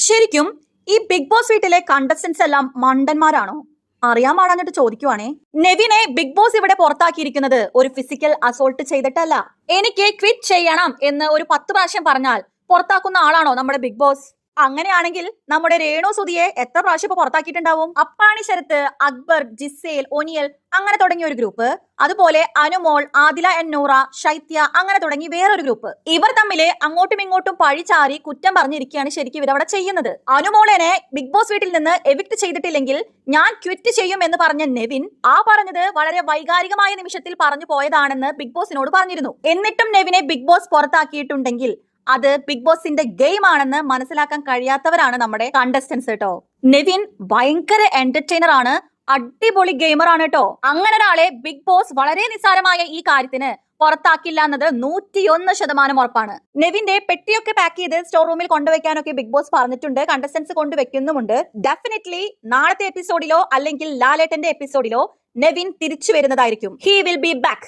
ശരിക്കും ഈ big boss വീട്ടിലെ കണ്ടസ്റ്റൻസ് എല്ലാം മണ്ടന്മാരാണോ? അറിയാൻ പാടാഞ്ഞിട്ട് ചോദിക്കുവാണേ. നെവിനെ ബിഗ് ബോസ് ഇവിടെ പുറത്താക്കിയിരിക്കുന്നത് ഒരു ഫിസിക്കൽ അസോൾട്ട് ചെയ്തിട്ടല്ല. എനിക്ക് ക്വിറ്റ് ചെയ്യണം എന്ന് ഒരു 10 പ്രാവശ്യം പറഞ്ഞാൽ പുറത്താക്കുന്ന ആളാണോ നമ്മുടെ ബിഗ് ബോസ്? അങ്ങനെയാണെങ്കിൽ നമ്മുടെ രേണു സുധിയെ എത്ര പ്രാവശ്യം ഇപ്പൊ പുറത്താക്കിയിട്ടുണ്ടാവും? അപ്പാണി ശരത്ത്, അക്ബർ, ജിസേൽ, ഒനിയൽ അങ്ങനെ തുടങ്ങിയ ഒരു ഗ്രൂപ്പ്, അതുപോലെ അനുമോൾ, ആദില എൻ നൂറ, ശൈത്യ അങ്ങനെ തുടങ്ങി വേറൊരു ഗ്രൂപ്പ്. ഇവർ തമ്മില് അങ്ങോട്ടും ഇങ്ങോട്ടും പഴിചാരി കുറ്റം പറഞ്ഞിരിക്കുകയാണ് ശരിക്കും ഇവരവിടെ ചെയ്യുന്നത്. അനുമോളനെ ബിഗ് ബോസ് വീട്ടിൽ നിന്ന് എവിക്ട് ചെയ്തിട്ടില്ലെങ്കിൽ ഞാൻ ക്വിറ്റ് ചെയ്യും എന്ന് പറഞ്ഞ നെവിൻ പറഞ്ഞത് വളരെ വൈകാരികമായ നിമിഷത്തിൽ പറഞ്ഞു പോയതാണെന്ന് ബിഗ് ബോസിനോട് പറഞ്ഞിരുന്നു. എന്നിട്ടും നെവിനെ ബിഗ് ബോസ് പുറത്താക്കിയിട്ടുണ്ടെങ്കിൽ അത് ബിഗ് ബോസിന്റെ ഗെയിം ആണെന്ന് മനസ്സിലാക്കാൻ കഴിയാത്തവരാണ് നമ്മുടെ കണ്ടസ്റ്റൻസ് കേട്ടോ. നെവിൻ ഭയങ്കര എന്റർടൈനർ ആണ്, അടിപൊളി ഗെയിമർ ആണ് കേട്ടോ. അങ്ങനെ ഒരാളെ ബിഗ് ബോസ് വളരെ നിസ്സാരമായ ഈ കാര്യത്തിന് പുറത്താക്കില്ല എന്നത് 101% ഉറപ്പാണ്. നെവിന്റെ പെട്ടിയൊക്കെ പാക്ക് ചെയ്ത് സ്റ്റോർ റൂമിൽ കൊണ്ടുവയ്ക്കാനൊക്കെ ബിഗ് ബോസ് പറഞ്ഞിട്ടുണ്ട്, കണ്ടസ്റ്റൻസ് കൊണ്ടുവയ്ക്കുന്നുമുണ്ട്. ഡെഫിനറ്റ്ലി നാളത്തെ എപ്പിസോഡിലോ അല്ലെങ്കിൽ ലാലേട്ടന്റെ എപ്പിസോഡിലോ നെവിൻ തിരിച്ചു വരുന്നതായിരിക്കും. He will be back.